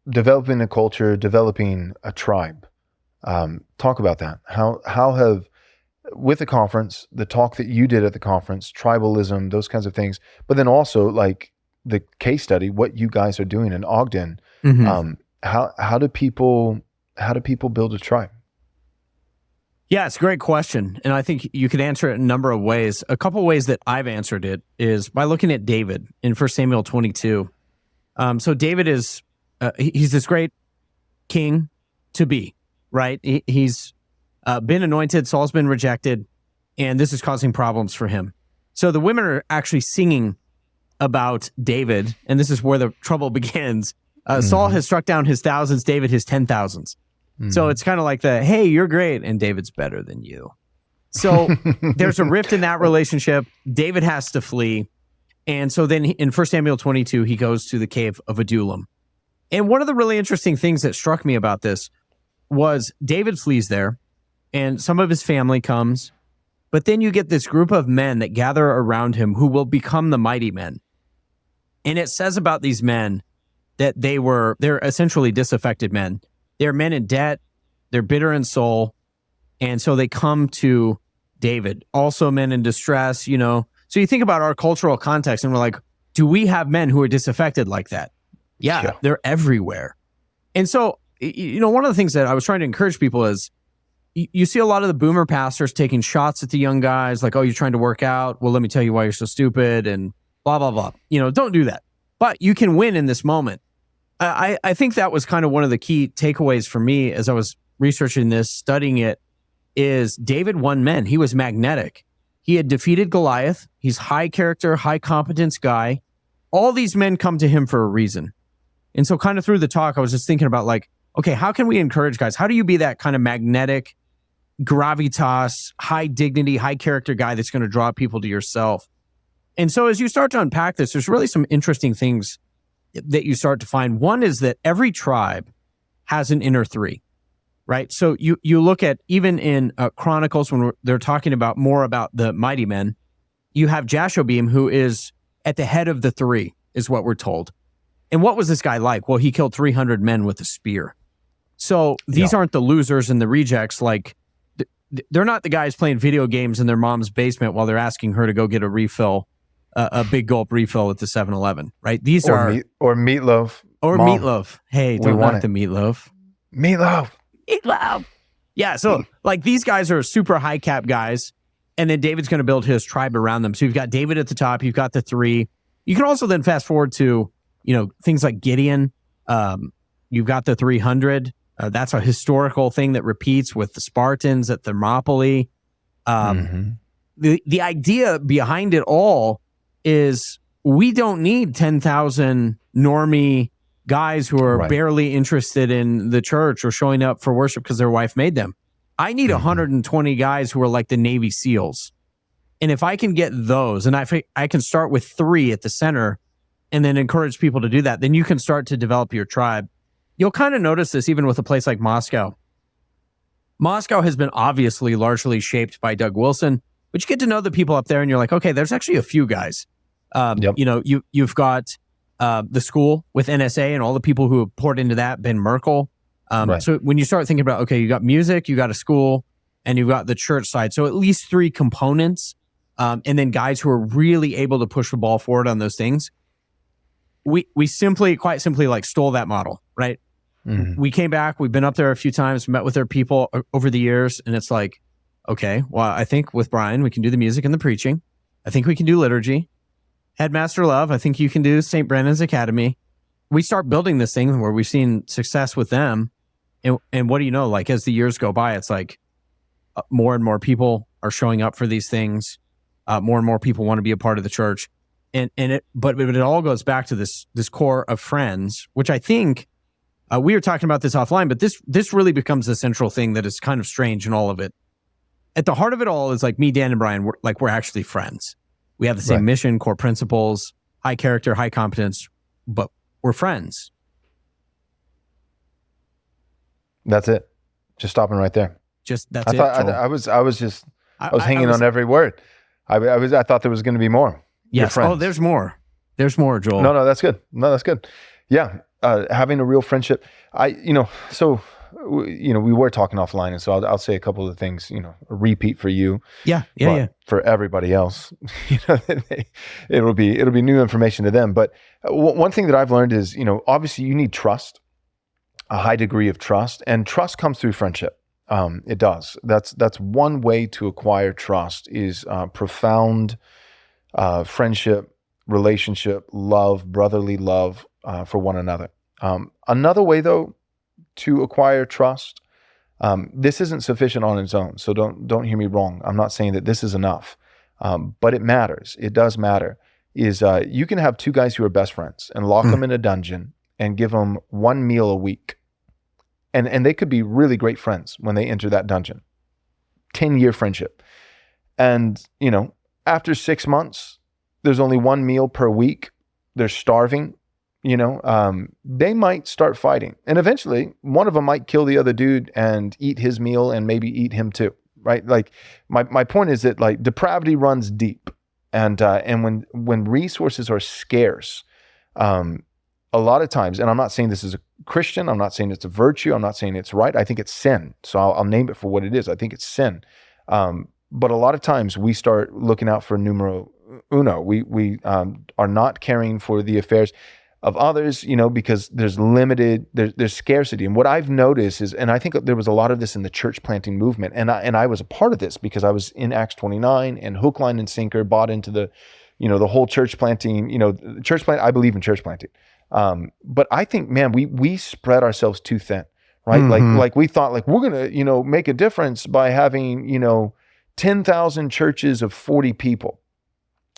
developing a culture, developing a tribe. Talk about that. How have, with the conference, the talk that you did at the conference, tribalism, those kinds of things, but then also like the case study, what you guys are doing in Ogden. How do people build a tribe? Yeah, it's a great question. And I think you could answer it in a number of ways. A couple of ways that I've answered it is by looking at David in 1 Samuel 22. So David is, he's this great king to be, right? He's been anointed, Saul's been rejected, and this is causing problems for him. So the women are actually singing about David, and this is where the trouble begins. Saul has struck down his thousands, David his 10,000s. So it's kind of like the, hey, you're great, and David's better than you. So there's a rift in that relationship. David has to flee. And so then in 1 Samuel 22, he goes to the cave of Adullam. And one of the really interesting things that struck me about this was David flees there, and some of his family comes. But then you get this group of men that gather around him who will become the mighty men. And it says about these men that they're essentially disaffected men. They're men in debt, they're bitter in soul, and so they come to David. Also men in distress, you know. So you think about our cultural context and we're like, do we have men who are disaffected like that? Yeah. They're everywhere. And so, you know, one of the things that I was trying to encourage people is you see a lot of the boomer pastors taking shots at the young guys, like, oh, you're trying to work out? Well, let me tell you why you're so stupid and blah, blah, blah. You know, don't do that. But you can win in this moment. I think that was kind of one of the key takeaways for me as I was researching this, studying it, is David won men. He was magnetic. He had defeated Goliath. He's high character, high competence guy. All these men come to him for a reason. And so kind of through the talk, I was just thinking about like, okay, how can we encourage guys? How do you be that kind of magnetic, gravitas, high dignity, high character guy that's going to draw people to yourself? And so as you start to unpack this, there's really some interesting things that you start to find. One is that every tribe has an inner three, right? So you look at, even in Chronicles, when they're talking about more about the mighty men, you have Jashobeam, who is at the head of the three, is what we're told. And what was this guy like? Well, he killed 300 men with a spear. So these aren't the losers and the rejects. Like, they're not the guys playing video games in their mom's basement while they're asking her to go get a refill, a big gulp refill at the 7-Eleven, right? These are meatloaf. Or Mom, meatloaf. Hey, don't knock the meatloaf. Meatloaf. Yeah, so like these guys are super high cap guys, and then David's going to build his tribe around them. So you've got David at the top, you've got the three. You can also then fast forward to, you know, things like Gideon. You've got the 300. That's a historical thing that repeats with the Spartans at Thermopylae. The idea behind it all is we don't need 10,000 normie guys who are barely interested in the church or showing up for worship because their wife made them. I need 120 guys who are like the Navy SEALs. And if I can get those, and I can start with 3 at the center and then encourage people to do that, then you can start to develop your tribe. You'll kind of notice this even with a place like Moscow. Moscow has been obviously largely shaped by Doug Wilson, but you get to know the people up there and you're like, okay, there's actually a few guys. You know, you've got the school with NSA and all the people who have poured into that, Ben Merkel. So when you start thinking about, okay, you got music, you got a school, and you've got the church side. So at least 3 components, and then guys who are really able to push the ball forward on those things. We quite simply like stole that model, right? We came back, we've been up there a few times, met with their people over the years, and it's like, okay, well, I think with Brian, we can do the music and the preaching. I think we can do liturgy. Headmaster Love, I think you can do St. Brennan's Academy. We start building this thing where we've seen success with them. And what do you know? Like, as the years go by, it's like more and more people are showing up for these things. More and more people want to be a part of the church. But it all goes back to this core of friends, which I think we were talking about this offline, but this really becomes the central thing that is kind of strange in all of it. At the heart of it all is like me, Dan, and Brian, we're actually friends. We have the same mission, core principles, high character, high competence, but we're friends. That's it. Just stopping right there. I was hanging on every word. I thought there was going to be more. Yes. Oh, there's more. There's more, Joel. No, that's good. Yeah. having a real friendship. We were talking offline, and so I'll say a couple of things, a repeat for you. Yeah. For everybody else, it'll be new information to them. But one thing that I've learned is, obviously you need trust, a high degree of trust, and trust comes through friendship. It does. That's one way to acquire trust is profound friendship, relationship, love, brotherly love for one another. Another way, though, to acquire trust, this isn't sufficient on its own. So don't hear me wrong. I'm not saying that this is enough, but it matters. It does matter. Is you can have two guys who are best friends and lock them in a dungeon and give them one meal a week. And they could be really great friends when they enter that dungeon. 10-year friendship. And, after 6 months, there's only one meal per week. They're starving, they might start fighting. And eventually one of them might kill the other dude and eat his meal and maybe eat him too, right? Like my point is that like depravity runs deep. And when resources are scarce, a lot of times, and I'm not saying this is a Christian, I'm not saying it's a virtue, I'm not saying it's right. I think it's sin. So I'll name it for what it is. I think it's sin. But a lot of times we start looking out for numero uno. We are not caring for the affairs of others, because there's there's scarcity. And what I've noticed is, and I think there was a lot of this in the church planting movement, and I was a part of this because I was in Acts 29 and hook, line, and sinker bought into the, the whole church planting, I believe in church planting. But I think, man, we spread ourselves too thin, right? Mm-hmm. Like we thought like we're going to, make a difference by having, 10,000 churches of 40 people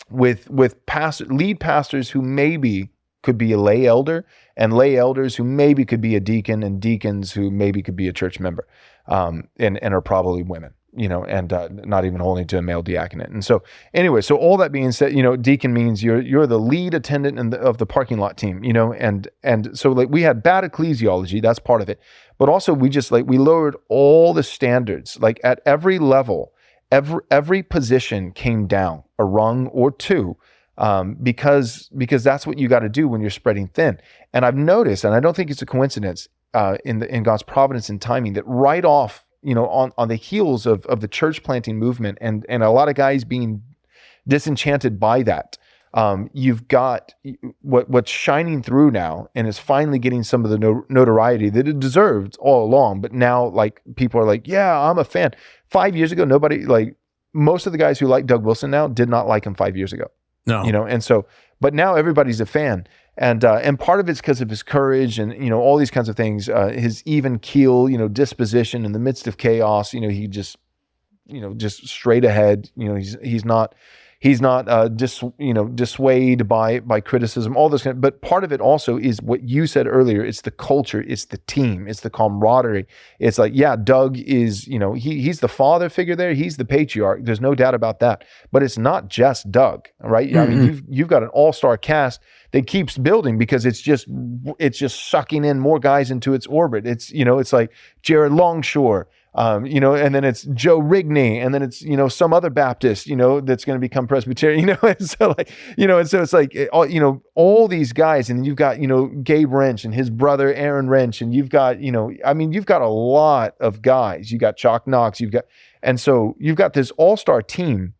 with lead pastors who maybe could be a lay elder, and lay elders who maybe could be a deacon, and deacons who maybe could be a church member, and are probably women, and not even holding to a male diaconate. And so anyway, so all that being said, deacon means you're the lead attendant of the parking lot team, and so like we had bad ecclesiology, that's part of it, but also we just we lowered all the standards, like at every level, every position came down a rung or two, because that's what you got to do when you're spreading thin. And I've noticed, and I don't think it's a coincidence, in God's providence and timing, that right off, on the heels of the church planting movement and a lot of guys being disenchanted by that, you've got what's shining through now and is finally getting some of the notoriety that it deserved all along. But now people are like, yeah, I'm a fan. 5 years ago, nobody, most of the guys who like Doug Wilson now did not like him 5 years ago. No. And so, but now everybody's a fan. And part of it's because of his courage and, all these kinds of things, his even keel, disposition in the midst of chaos. He just, just straight ahead, he's not dissuaded by criticism, all this kind of, but part of it also is what you said earlier. It's the culture, it's the team, it's the camaraderie. It's like, yeah, Doug is, he's the father figure there. He's the patriarch. There's no doubt about that, but it's not just Doug, right? Mm-hmm. I mean, you've got an all-star cast that keeps building because it's just sucking in more guys into its orbit. It's, it's like Jared Longshore, and then it's Joe Rigney, and then it's, some other Baptist, that's going to become Presbyterian, and so and so it's like, all these guys, and then you've got, Gabe Wrench and his brother, Aaron Wrench, and you've got, you've got a lot of guys, you got Chalk Knox, and so you've got this all-star team,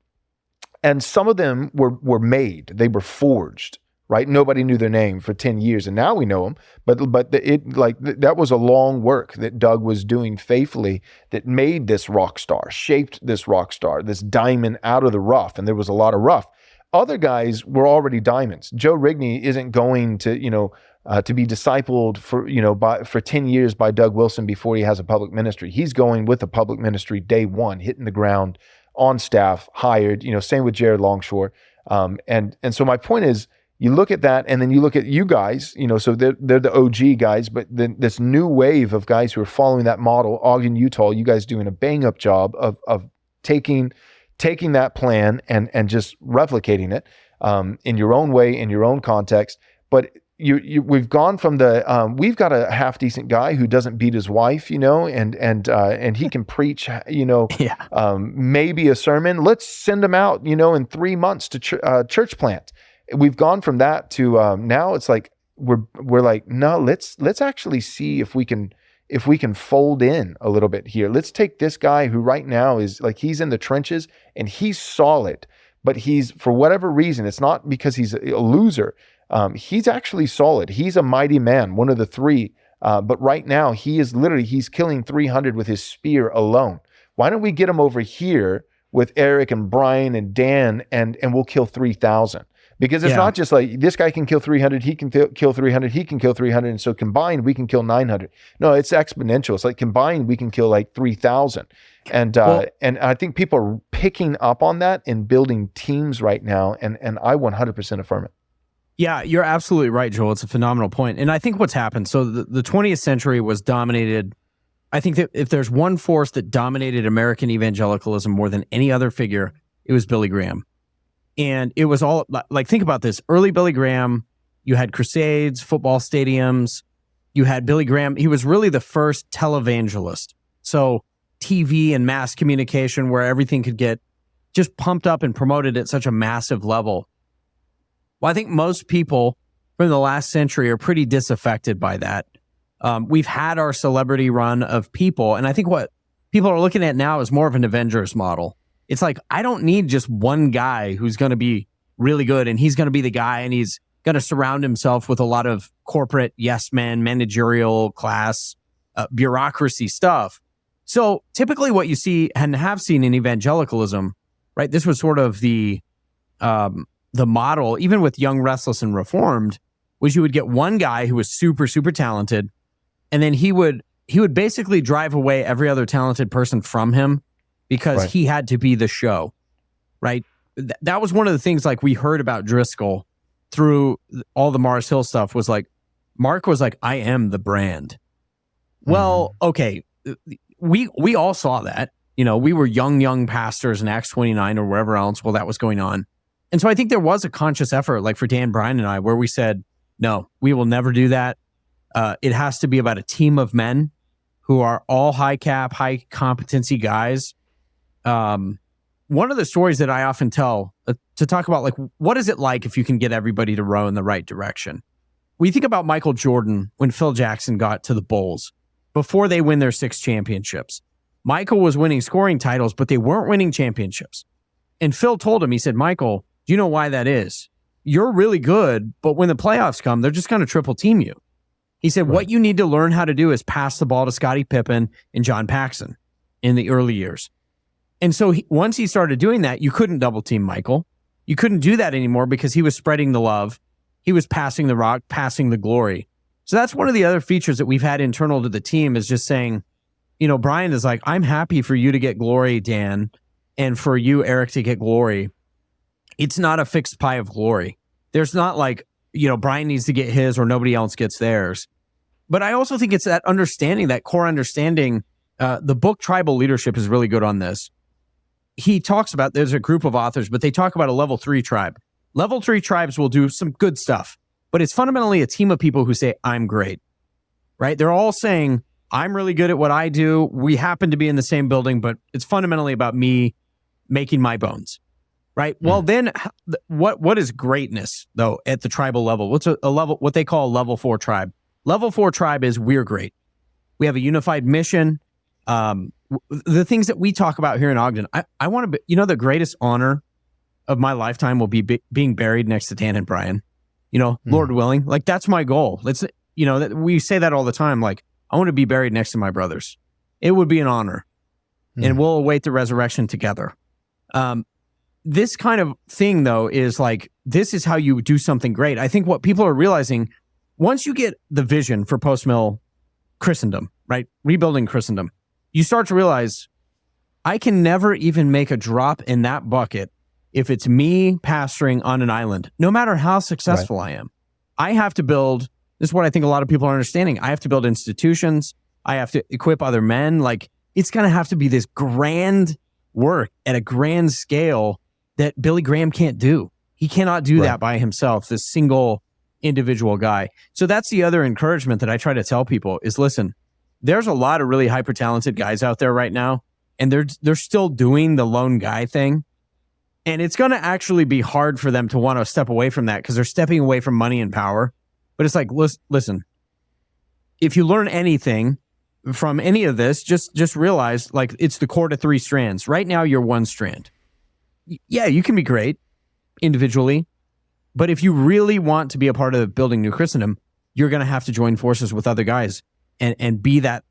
and some of them were made, they were forged, right? Nobody knew their name for 10 years, and now we know them. But that was a long work that Doug was doing faithfully that made this rock star, shaped this rock star, this diamond out of the rough, and there was a lot of rough. Other guys were already diamonds. Joe Rigney isn't going to, to be discipled for 10 years by Doug Wilson before he has a public ministry. He's going with a public ministry day one, hitting the ground, on staff, hired. Same with Jared Longshore. And so my point is, you look at that, and then you look at you guys, so they're the OG guys, but then this new wave of guys who are following that model, Ogden, Utah, you guys doing a bang up job of taking that plan and just replicating it in your own way, in your own context. But we've gone from we've got a half decent guy who doesn't beat his wife, and he can preach, maybe a sermon. Let's send him out, in 3 months to church plant. We've gone from that to now it's like, we're like, no, let's actually see if we can fold in a little bit here. Let's take this guy who right now is like, he's in the trenches and he's solid, but he's, for whatever reason, it's not because he's a loser. He's actually solid. He's a mighty man, one of the three. But right now he's killing 300 with his spear alone. Why don't we get him over here with Eric and Brian and Dan, and we'll kill 3,000? Because it's not just like this guy can kill 300, he can kill 300, he can kill 300, and so combined we can kill 900. No, it's exponential. It's like combined we can kill like 3,000. And I think people are picking up on that and building teams right now, and I 100% affirm it. Yeah, you're absolutely right, Joel. It's a phenomenal point. And I think what's happened, so the 20th century was dominated. I think that if there's one force that dominated American evangelicalism more than any other figure, it was Billy Graham. And it was all, like, think about this. Early Billy Graham, you had crusades, football stadiums. You had Billy Graham. He was really the first televangelist. So TV and mass communication where everything could get just pumped up and promoted at such a massive level. Well, I think most people from the last century are pretty disaffected by that. We've had our celebrity run of people, and I think what people are looking at now is more of an Avengers model. It's like, I don't need just one guy who's going to be really good, and he's going to be the guy, and he's going to surround himself with a lot of corporate yes men, managerial class, bureaucracy stuff. So typically what you see and have seen in evangelicalism, right? This was sort of the model, even with Young, Restless, and Reformed, was you would get one guy who was super, super talented, and then he would basically drive away every other talented person from him because he had to be the show, right? That was one of the things, like, we heard about Driscoll through all the Mars Hill stuff, was like, Mark was like, I am the brand. Well, okay, we all saw that. You know, we were young pastors in Acts 29 or wherever else while that was going on. And so I think there was a conscious effort, like for Dan, Brian, and I, where we said, no, we will never do that. It has to be about a team of men who are all high cap, high competency guys. One of the stories that I often tell to talk about, like, what is it like if you can get everybody to row in the right direction? We think about Michael Jordan when Phil Jackson got to the Bulls before they win their 6 championships. Michael was winning scoring titles, but they weren't winning championships. And Phil told him, he said, Michael, do you know why that is? You're really good, but when the playoffs come, they're just going to triple team you. He said, what you need to learn how to do is pass the ball to Scottie Pippen and John Paxson in the early years. And so once he started doing that, you couldn't double team Michael. You couldn't do that anymore because he was spreading the love. He was passing the rock, passing the glory. So that's one of the other features that we've had internal to the team, is just saying, you know, Brian is like, I'm happy for you to get glory, Dan, and for you, Eric, to get glory. It's not a fixed pie of glory. There's not like, you know, Brian needs to get his or nobody else gets theirs. But I also think it's that understanding, that core understanding. The book Tribal Leadership is really good on this. He talks about, there's a group of authors, but they talk about a level 3 tribe. Level 3 tribes will do some good stuff, but it's fundamentally a team of people who say, I'm great, right? They're all saying, I'm really good at what I do. We happen to be in the same building, but it's fundamentally about me making my bones, right? Well, then what is greatness, though, at the tribal level? What's a level, what they call a level 4 tribe? Level 4 tribe is, we're great. We have a unified mission. The things that we talk about here in Ogden, I want to be, you know, the greatest honor of my lifetime will be being buried next to Dan and Brian, you know, Lord willing. Like, that's my goal. Let's, you know, we say that all the time. Like, I want to be buried next to my brothers. It would be an honor, and we'll await the resurrection together. This kind of thing, though, is like, this is how you do something great. I think what people are realizing, once you get the vision for post-mill Christendom, right? Rebuilding Christendom, you start to realize, I can never even make a drop in that bucket if it's me pastoring on an island, no matter how successful I am. I have to build, this is what I think a lot of people are understanding, I have to build institutions. I have to equip other men. Like, it's going to have to be this grand work at a grand scale that Billy Graham can't do. He cannot do that by himself, this single individual guy. So that's the other encouragement that I try to tell people is, listen, there's a lot of really hyper-talented guys out there right now, and they're still doing the lone guy thing. And it's going to actually be hard for them to want to step away from that, because they're stepping away from money and power. But it's like, listen, if you learn anything from any of this, just realize like it's the core to 3 strands. Right now, you're one strand. Yeah, you can be great individually, but if you really want to be a part of building New Christendom, you're going to have to join forces with other guys and be that,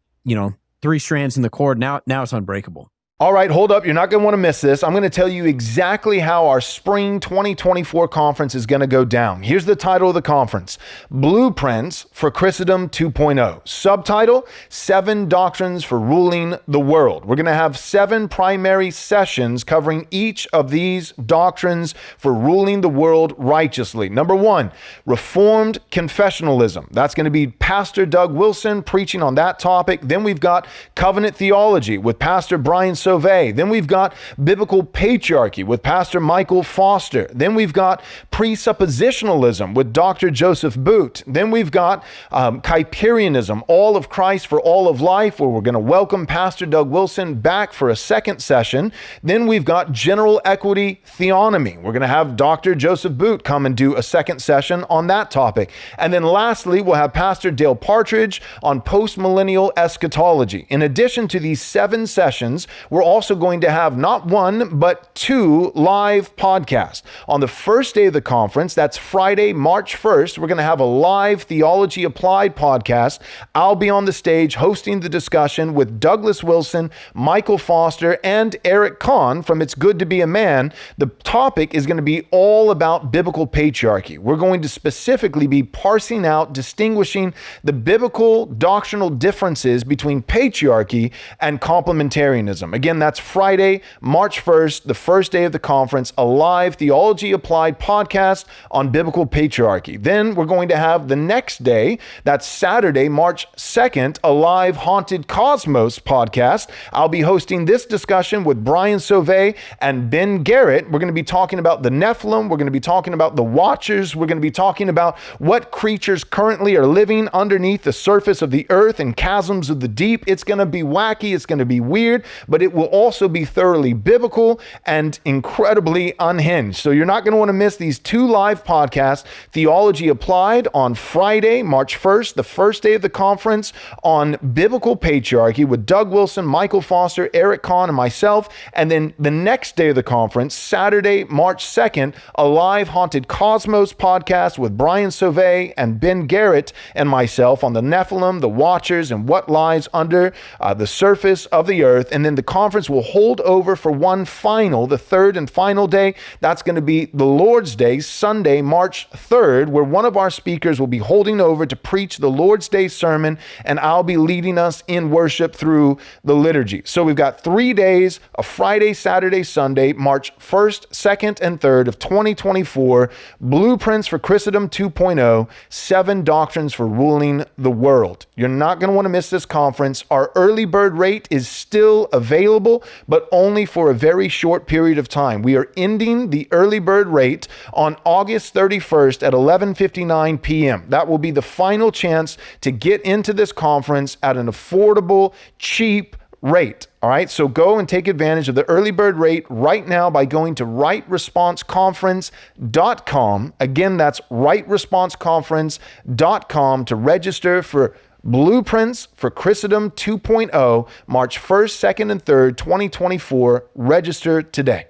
3 strands in the cord. Now it's unbreakable. All right, hold up. You're not going to want to miss this. I'm going to tell you exactly how our spring 2024 conference is going to go down. Here's the title of the conference: Blueprints for Christendom 2.0. Subtitle: 7 Doctrines for Ruling the World. We're going to have 7 primary sessions covering each of these doctrines for ruling the world righteously. Number 1, Reformed Confessionalism. That's going to be Pastor Doug Wilson preaching on that topic. Then we've got Covenant Theology with Pastor Brian Sauvé. Then we've got Biblical Patriarchy with Pastor Michael Foster. Then we've got Presuppositionalism with Dr. Joseph Boot. Then we've got Kuyperianism, All of Christ for All of Life, where we're going to welcome Pastor Doug Wilson back for a second session. Then we've got General Equity Theonomy. We're going to have Dr. Joseph Boot come and do a second session on that topic. And then lastly, we'll have Pastor Dale Partridge on postmillennial eschatology. In addition to these 7 sessions, we're also going to have not 1, but 2 live podcasts. On the first day of the conference, that's Friday, March 1st, we're going to have a live Theology Applied podcast. I'll be on the stage hosting the discussion with Douglas Wilson, Michael Foster, and Eric Kahn from It's Good to Be a Man. The topic is going to be all about biblical patriarchy. We're going to specifically be parsing out, distinguishing the biblical doctrinal differences between patriarchy and complementarianism. Again, that's Friday, March 1st, the first day of the conference, a live Theology Applied podcast on biblical patriarchy. Then we're going to have the next day, that's Saturday, March 2nd, a live Haunted Cosmos podcast. I'll be hosting this discussion with Brian Sauvé and Ben Garrett. We're going to be talking about the Nephilim. We're going to be talking about the Watchers. We're going to be talking about what creatures currently are living underneath the surface of the earth and chasms of the deep. It's going to be wacky. It's going to be weird, but it will also be thoroughly biblical and incredibly unhinged. So you're not going to want to miss these 2 live podcasts: Theology Applied on Friday, March 1st, the first day of the conference, on biblical patriarchy with Doug Wilson, Michael Foster, Eric Kahn, and myself. And then the next day of the conference, Saturday, March 2nd, a live Haunted Cosmos podcast with Brian Sauvé and Ben Garrett and myself on the Nephilim, the Watchers, and what lies under the surface of the earth. And then the conference will hold over for one final, the third and final day. That's going to be the Lord's Day, Sunday, March 3rd, where one of our speakers will be holding over to preach the Lord's Day sermon, and I'll be leading us in worship through the liturgy. So we've got 3 days, a Friday, Saturday, Sunday, March 1st, 2nd, and 3rd of 2024, Blueprints for Christendom 2.0, 7 Doctrines for Ruling the World. You're not going to want to miss this conference. Our early bird rate is still available, but only for a very short period of time. We are ending the early bird rate on August 31st at 11:59 p.m. That will be the final chance to get into this conference at an affordable, cheap rate. All right, so go and take advantage of the early bird rate right now by going to rightresponseconference.com. Again, that's rightresponseconference.com to register for Blueprints for Christendom 2.0, March 1st, 2nd, and 3rd, 2024. Register today.